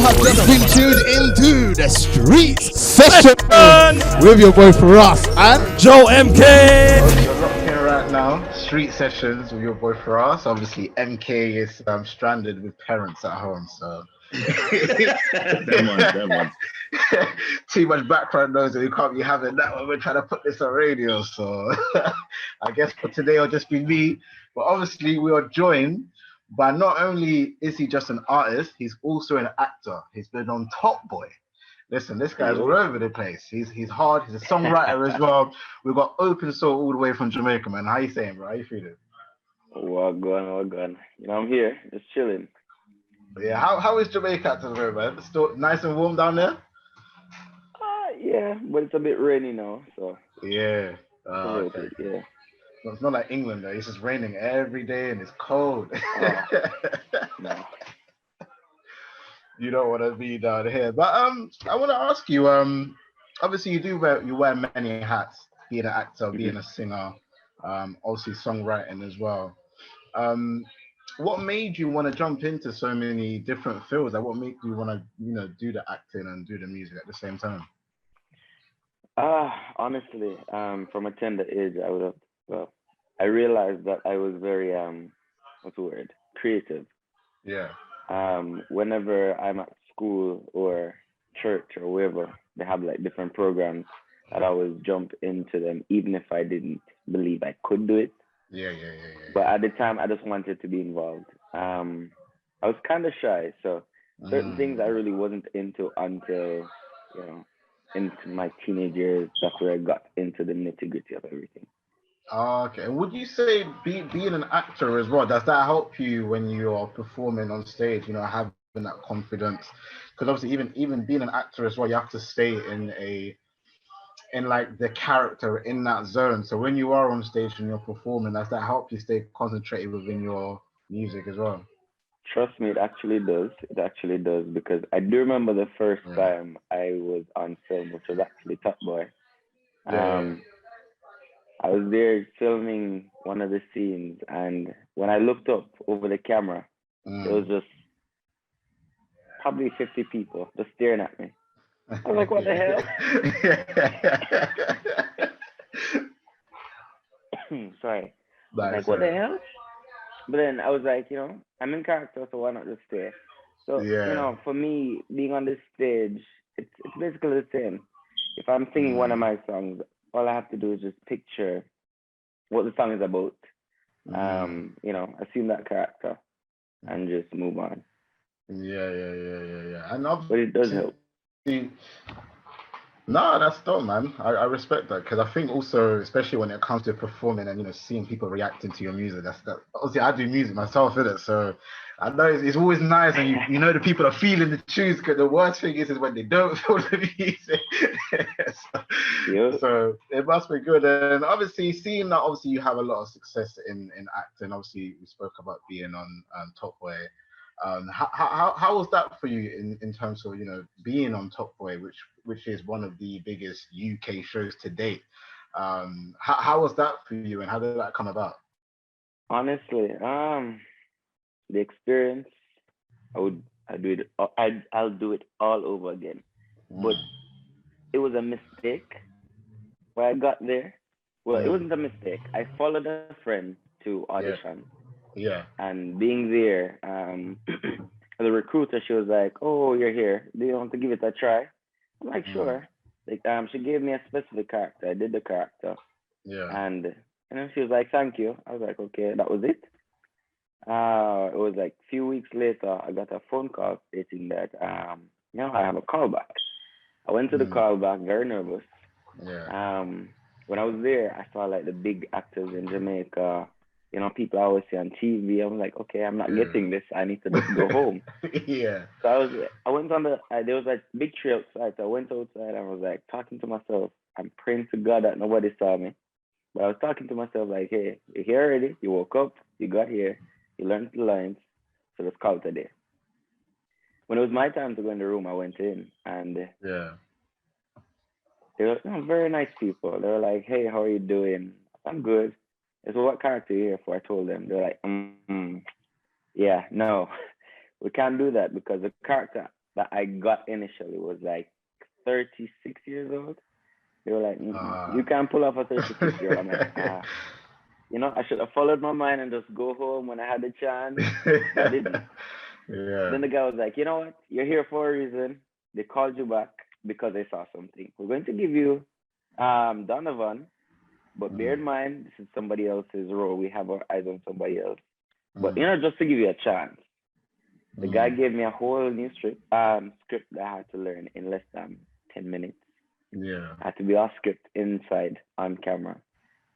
have just been tuned into the Streets Session with your boy Firahs and Joe MK. You're locked in right now. Street sessions with your boy Firahs. Obviously, MK is stranded with parents at home, so That one. too much background noise, and we can't be having that when we're trying to put this on radio. So I guess for today it'll just be me. But obviously, we are joined by not only is he just an artist, he's also an actor. He's been on Top Boy. Listen, this guy's all over the place. He's hard. He's a songwriter as well. We've got Opensoul all the way from Jamaica, man. How you saying, bro? How you feeling? Well gone. You know, I'm here, just chilling. Yeah. How is Jamaica at the moment, man? Still nice and warm down there? Yeah, but it's a bit rainy now, so. Yeah. Okay. Yeah. It's not like England though. It's just raining every day and it's cold. No. You don't want to be down here. But I want to ask you, obviously you wear many hats, being an actor, being a singer, obviously songwriting as well. What made you want to jump into so many different fields? Like what made you want to, do the acting and do the music at the same time? Honestly, from a tender age, I realized that I was very what's the word? Creative. Yeah. Whenever I'm at school or church or wherever, they have like different programs that I always jump into them, even if I didn't believe I could do it. Yeah. But at the time, I just wanted to be involved. I was kind of shy, so certain things I really wasn't into until, into my teenage years. That's where I got into the nitty gritty of everything. Okay. And would you say being an actor as well, does that help you when you are performing on stage, having that confidence? Because obviously even being an actor as well, you have to stay in like the character in that zone. So when you are on stage and you're performing, does that help you stay concentrated within your music as well? Trust me, it actually does. It actually does, because I do remember the first time I was on film, which was actually Top Boy. I was there filming one of the scenes, and when I looked up over the camera, there was just probably 50 people just staring at me. I was like, what the hell? Sorry. Like, what the hell? But then I was like, I'm in character, so why not just stay? So, for me, being on this stage, it's basically the same. If I'm singing one of my songs, all I have to do is just picture what the song is about. Assume that character and just move on. Yeah. And but it does help. No, that's dope, man. I respect that, because I think also, especially when it comes to performing and seeing people reacting to your music, that. Obviously, I do music myself, innit? So I know it's always nice, and you know the people are feeling the tunes. Because the worst thing is when they don't feel the music. So it must be good. And obviously, seeing that obviously you have a lot of success in acting. Obviously, we spoke about being on Top Boy. How was that for you in terms of being on Top Boy, which is one of the biggest UK shows to date? How was that for you, and how did that come about? Honestly, the experience, I'll do it all over again. But it was a mistake where I got there. Well, it wasn't a mistake. I followed a friend to audition. Yeah. And being there, the recruiter, she was like, "Oh, you're here. Do you want to give it a try?" I'm like, "Sure." Like, she gave me a specific character. I did the character. Yeah. And then she was like, "Thank you." I was like, "Okay, that was it." It was like a few weeks later, I got a phone call stating that, I have a callback. I went to the callback, very nervous. Yeah. When I was there, I saw like the big actors in Jamaica. People I always see on TV. I'm like, okay, I'm not getting this. I need to just go home. Yeah. So I went on there was like big tree outside. So I went outside and I was like talking to myself. I'm praying to God that nobody saw me. But I was talking to myself like, hey, you're here already. You woke up. You got here. You learned the lines. So let's call it a day. When it was my time to go in the room, I went in, and they were very nice people. They were like, hey, how are you doing? I'm good. I said, what character are you here for? I told them. They're like, yeah, no, we can't do that, because the character that I got initially was like 36 years old. They were like, you can't pull off a 36 year old. I'm like, I should have followed my mind and just go home when I had the chance. I didn't. Yeah. Then the guy was like, you know what? You're here for a reason. They called you back because they saw something. We're going to give you Donovan, but bear in mind, this is somebody else's role. We have our eyes on somebody else. But, just to give you a chance. The guy gave me a whole new script that I had to learn in less than 10 minutes. Yeah. I had to be off script inside on camera.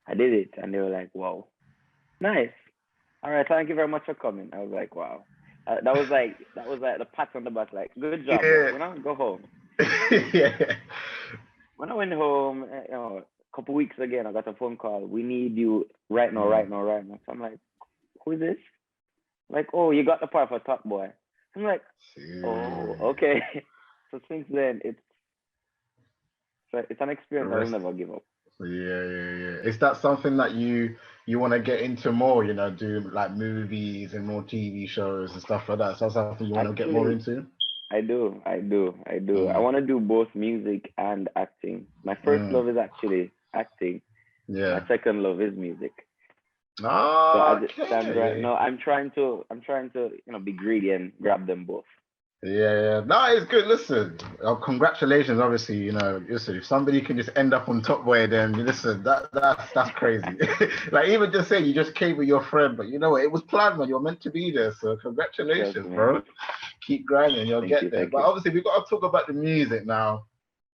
I did it, and they were like, wow, nice. All right, thank you very much for coming. I was like, wow. That was like the pat on the back, like, good job, go home. Yeah. When I went home, a couple weeks again, I got a phone call. We need you right now. So I'm like, who is this? Like, oh, you got the part for Top Boy. I'm like, oh, okay. So since then, it's an experience I will never give up. Yeah. Is that something that you want to get into more? Do like movies and more TV shows and stuff like that. Is that something you want to get more into? I do. I want to do both music and acting. My first love is actually acting. Yeah. My second love is music. Oh, so as it stands right now, I'm trying to be greedy and grab them both. Yeah. No, it's good. Listen, congratulations. Obviously, listen, if somebody can just end up on Top Boy, then listen, that's crazy. Like even just saying you just came with your friend, but you know what? It was planned, man. You're meant to be there. So congratulations, bro. Keep grinding. You'll get there. But obviously, we got to talk about the music now.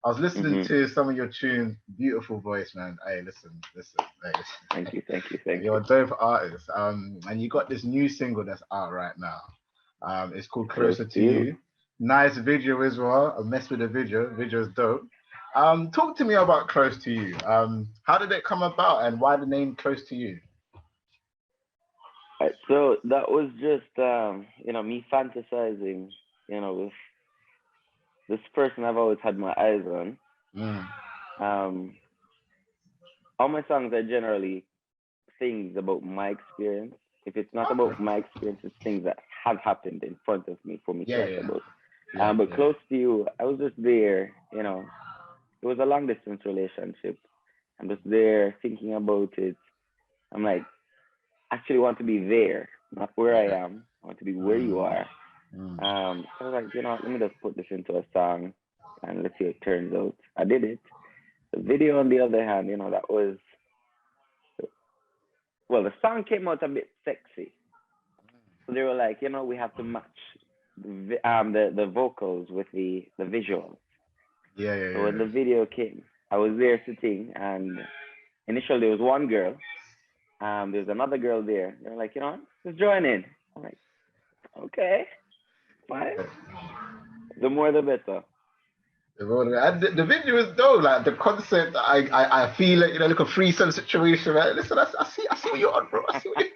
I was listening to some of your tunes. Beautiful voice, man. Hey, listen. Hey, listen. Thank you. You're a dope artist. And you got this new single that's out right now. It's called Closer to You. Nice video as well. I messed with the video. Video is dope. Talk to me about Close to You. How did it come about and why the name Close to You? So that was just me fantasizing, with this person I've always had my eyes on. All my songs are generally things about my experience. If it's not about my experience, it's things that have happened in front of me for me to write about. But Close to You, I was just there, it was a long distance relationship. I'm just there thinking about it. I'm like, actually want to be there, not where I am. I want to be where you are. So I was like, let me just put this into a song and let's see how it turns out. I did it. The video, on the other hand, that was, well, the song came out a bit sexy. So they were like, we have to match the vocals with the visuals. So when the video came, I was there sitting, and initially there was one girl. There's another girl there. They were like, just join in. I'm like, okay, fine. The more the better. And the video is dope. Like the concept, I feel it. Like a threesome situation. Right? Listen, I see what you're on, bro. I see what you're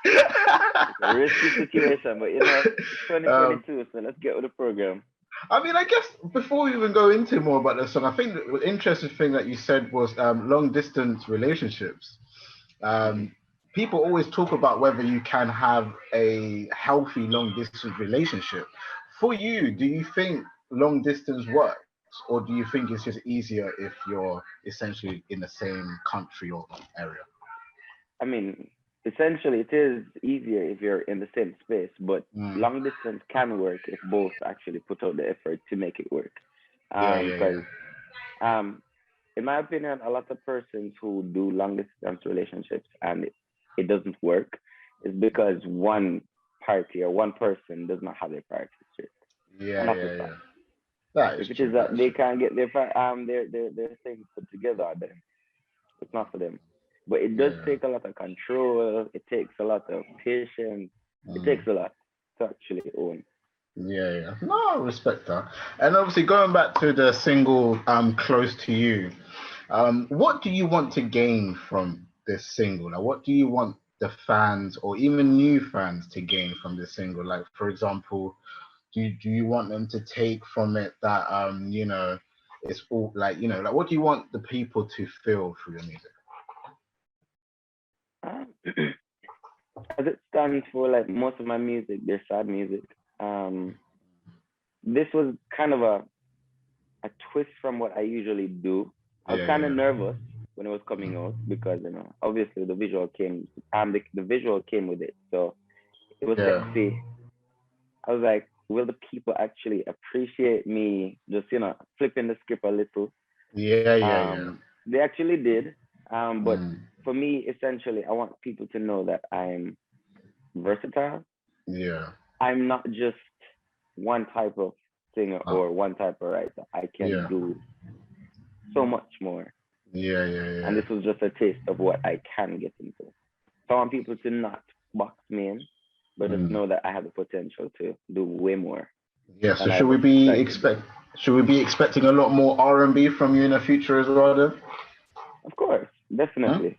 It's a risky situation, but 2022. So let's get with the program. I mean, I guess before we even go into more about the song, I think the interesting thing that you said was long distance relationships. People always talk about whether you can have a healthy long distance relationship. For you, do you think long distance works, or do you think it's just easier if you're essentially in the same country or area? I mean, essentially, it is easier if you're in the same space, but long distance can work if both actually put out the effort to make it work. Because, in my opinion, a lot of persons who do long distance relationships and it doesn't work is because one party or one person does not have their priorities straight. If it is that they can't get their things put together, then it's not for them. But it does take a lot of control. It takes a lot of patience. It takes a lot to actually own. No, I respect that. And obviously, going back to the single Close to You, what do you want to gain from this single? Like, what do you want the fans or even new fans to gain from this single? Like, for example, do you want them to take from it that it's all like what do you want the people to feel through your music? As it stands for like most of my music, they're sad music. this was kind of a twist from what I usually do. I was kind of nervous when it was coming out because obviously the visual came and the visual came with it, so it was sexy. I was like, will the people actually appreciate me just flipping the script a little? They actually did. But for me, essentially, I want people to know that I'm versatile. Yeah. I'm not just one type of singer or one type of writer. I can do so much more. Yeah. And this was just a taste of what I can get into. So I want people to not box me in, but just know that I have the potential to do way more. Yeah. So should we be expecting a lot more R&B from you in the future as well, then? Of course, definitely.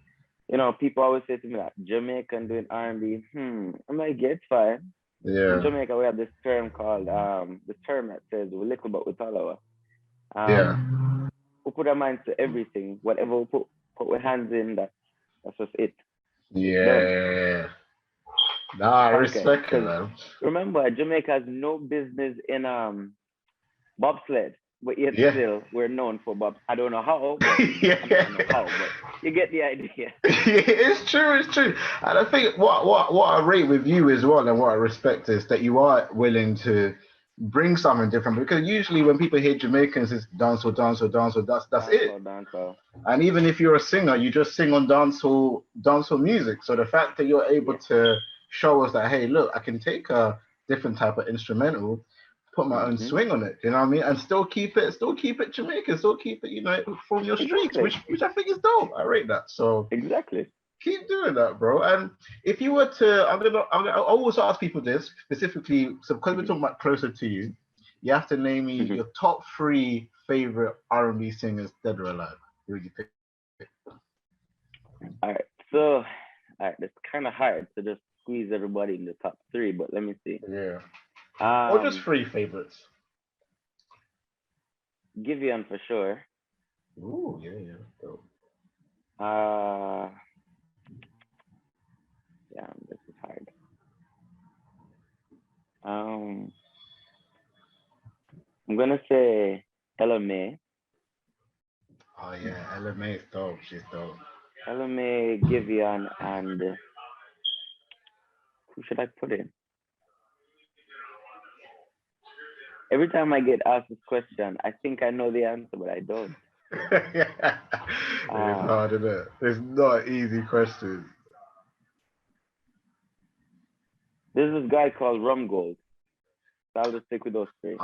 People always say to me like Jamaican doing R&B. I'm like, yeah, it's fine. Yeah. In Jamaica, we have this term called the term that says we little but we tall. We put our minds to everything. Whatever we put our hands in, that's just it. Yeah. Nah, I respect it, man. Remember, Jamaica has no business in bobsled, but yet still we're known for bob. I don't know how, but I don't know how, but you get the idea. It's true. And I think what I rate with you as well, and what I respect is that you are willing to bring something different, because usually when people hear Jamaicans, it's dancehall. That's it. Dancehall. And even if you're a singer, you just sing on dancehall music. So the fact that you're able to show us that, hey, look, I can take a different type of instrumental, put my own swing on it, you know what I mean, and still keep it Jamaican, still keep it, from your streets, which I think is dope. I rate that. So exactly. Keep doing that, bro. And if you were to, I always ask people this specifically, so because we're talking about closer to you, you have to name me your top 3 favorite R&B singers, dead or alive. Who would you pick? All right, it's kind of hard to just squeeze everybody in the top 3, but let me see. Yeah. Or just 3 favorites. Giveon for sure. Ooh, yeah. Dope. Yeah, this is hard. I'm gonna say LMA. Oh yeah, LMA is dope. She's dope. LMA, Giveon, and who should I put in? Every time I get asked this question, I think I know the answer, but I don't. It's hard, isn't it? It's not an easy question. There's this guy called Rum Gold. So I'll just stick with those 3. Okay.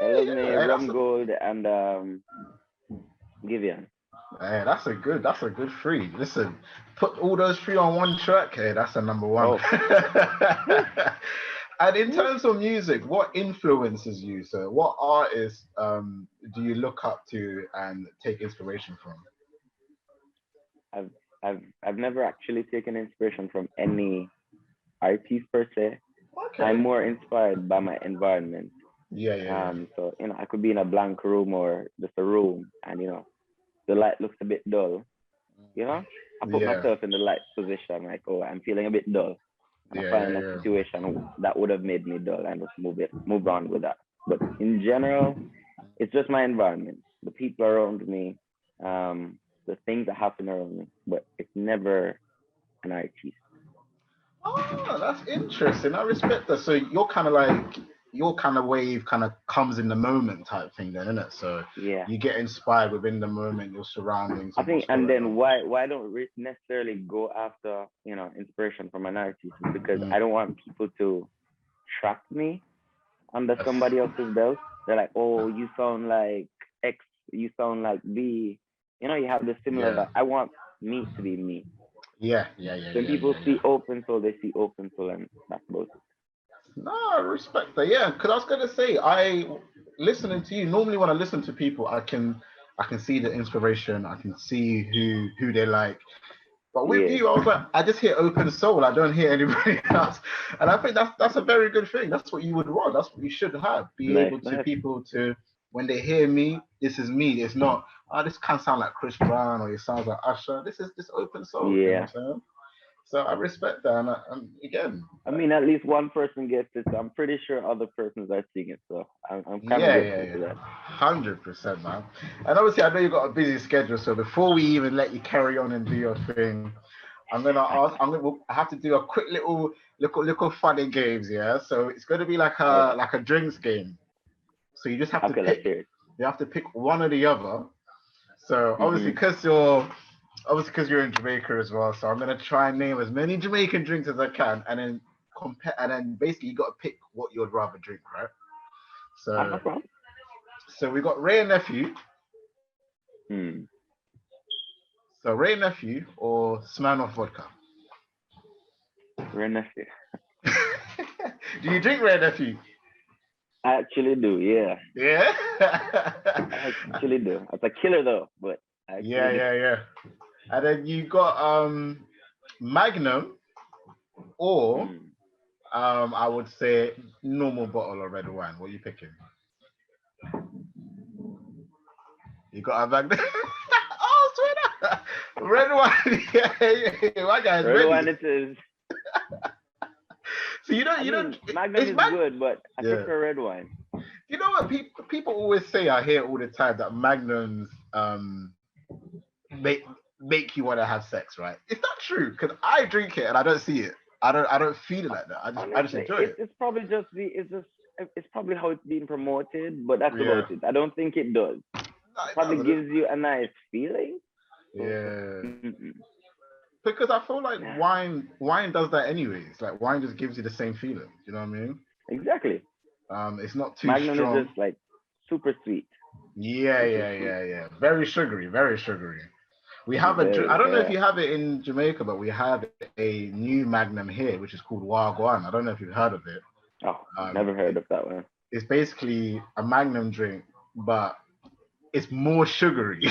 LMA, Rum Gold, and Giveon. Hey, that's a good 3. Listen, put all those 3 on one track. Hey, that's a number 1. Oh. And in terms of music, what influences you, sir? What artists do you look up to and take inspiration from? I've never actually taken inspiration from any artist per se. Okay. I'm more inspired by my environment. Yeah. So I could be in a blank room or just a room, and the light looks a bit dull. I put myself in the light position, like, oh, I'm feeling a bit dull. And I find a situation that would have made me dull and just move on with that. But in general, it's just my environment, the people around me, the things that happen around me. But it's never an artist. Oh, that's interesting. I respect that. So you're kind of like, your kind of wave kind of comes in the moment type thing then, isn't it? So you get inspired within the moment, your surroundings. I think, and then why don't we necessarily go after, inspiration from an artist? Because I don't want people to track me under somebody else's belt. They're like, oh, you sound like X, you sound like B. You have the similar vibe. I want me to be me. Yeah. When people see Opensoul, they see Opensoul, and that's about it. No, I respect that. Yeah, because I was gonna say, listening to you, normally when I listen to people, I can see the inspiration, I can see who they like. But with you, I was like, I just hear Opensoul, I don't hear anybody else. And I think that's a very good thing. That's what you would want. That's what you should have. Be able to people to, when they hear me, this is me. It's not, this can't sound like Chris Brown or it sounds like Usher. This is Opensoul. Yeah. You know what I'm saying? So I respect that, and again, I mean, at least one person gets it. So I'm pretty sure other persons are seeing it. So I'm kind of yeah, grateful for that. 100%, man. And obviously, I know you've got a busy schedule, so before we even let you carry on and do your thing, I'm gonna ask. I have to do a quick little funny games, yeah. So it's gonna be like Okay. a drinks game. So you just have to Okay, let's pick. hear it. You have to pick one or the other. So Mm-hmm. obviously because you're in Jamaica as well. So I'm gonna try and name as many Jamaican drinks as I can, and then compare. And then basically you got to pick what you'd rather drink, right? No So problem. we got Ray and Nephew. Hmm. So Ray and Nephew or Smirnoff vodka. Very nice. Do you drink Ray and Nephew? I actually do, yeah. Yeah. I actually do. It's a killer though, but I actually do. Yeah. And then you got Magnum or Mm. I would say normal bottle of red wine. What are you picking? You got a Magnum. Oh, swear red wine. Yeah. My guy's Red ready. wine it is. So you I don't. mean, Magnum is good, but I Yeah. prefer red wine. You know what people always say? I hear all the time that Magnums make you want to have sex, right? It's not true because I drink it and I don't see it. I don't feel it like that. I just Honestly, enjoy it. it's probably it's probably how it's being promoted, but that's Yeah. about it. I don't think it does. No, it Probably doesn't. gives you a nice feeling. Yeah. Mm-mm. Because I feel like Yeah. wine does that anyways. Like wine just gives you the same feeling. You know what I mean? Exactly. It's not too Magnum strong. is just like super sweet. Yeah. Very sugary, very sugary. We have I don't know if you have it in Jamaica, but we have a new Magnum here, which is called Wagwan. I don't know if you've heard of it. Oh, never heard of that one. It's basically a Magnum drink, but it's more sugary.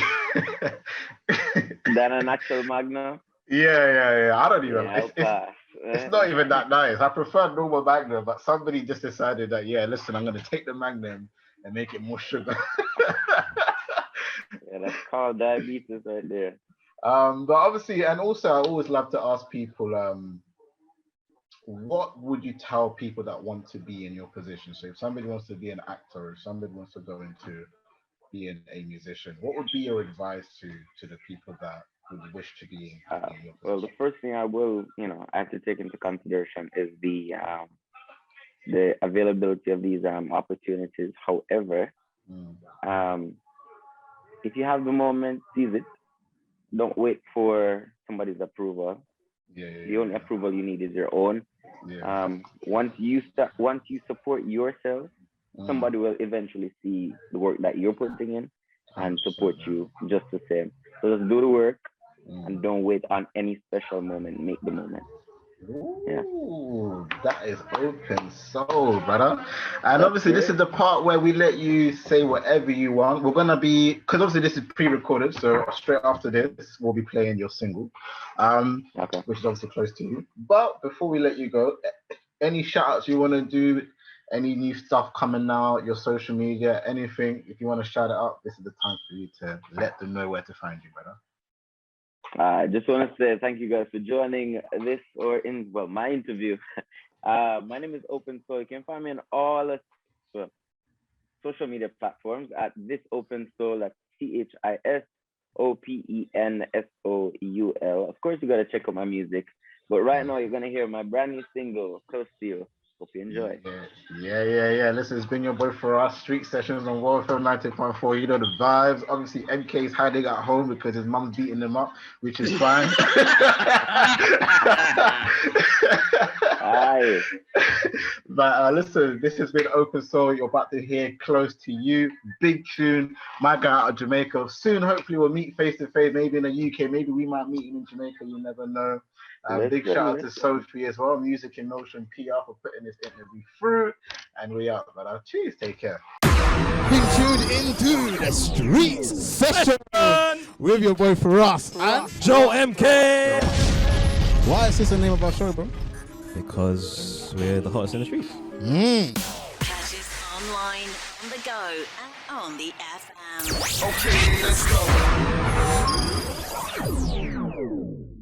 Than an actual Magnum. Yeah. I don't even. Yeah, I'll pass. It's not even that nice. I prefer normal Magnum, but somebody just decided that listen, I'm gonna take the Magnum and make it more sugar. Yeah, that's called diabetes right there. But obviously, and also, I always love to ask people, what would you tell people that want to be in your position? So, if somebody wants to be an actor, or if somebody wants to go into being a musician, what would be your advice to the people that would wish to be in your position? Well, the first thing I will, I have to take into consideration is the availability of these opportunities. However, if you have the moment, seize it. Don't wait for somebody's approval. The only approval you need is your own. Once you support yourself, somebody will eventually see the work that you're putting in and support you just the same. So just do the work and don't wait on any special moment. Make the moment. Ooh, that is open soul, brother. And obviously, this is the part where we let you say whatever you want. We're gonna be, because obviously this is pre-recorded, so straight after this, we'll be playing your single, which is obviously close to you. But before we let you go, any shout-outs you want to do? Any new stuff coming out? Your social media, anything? If you want to shout it out, this is the time for you to let them know where to find you, brother. I just want to say thank you guys for joining this my interview. My name is Opensoul. You can find me on all social media platforms at This Opensoul. That's CHISOPENSOUL. Of course, you got to check out my music. But right now, you're going to hear my brand new single, Close to You. Hope you enjoy. Yeah. Listen, it's been your boy Firahs Street Sessions on World FM 90.4. You know the vibes. Obviously, MK is hiding at home because his mum's beating him up, which is fine. But listen, this has been Opensoul. You're about to hear Close to You. Big tune. My guy out of Jamaica. Soon, hopefully, we'll meet face to face. Maybe in the UK. Maybe we might meet him in Jamaica. You never know. Big shout out to Sophie as well, Music in Motion PR, for putting this interview through. And we out. But cheers, take care. Been tuned into the Street Session with your boy Firahs and Joe MK. Why is this the name of our show, bro? Because we're the hottest in the streets. Catch us online, on the go, and on the FM. Okay, let's go.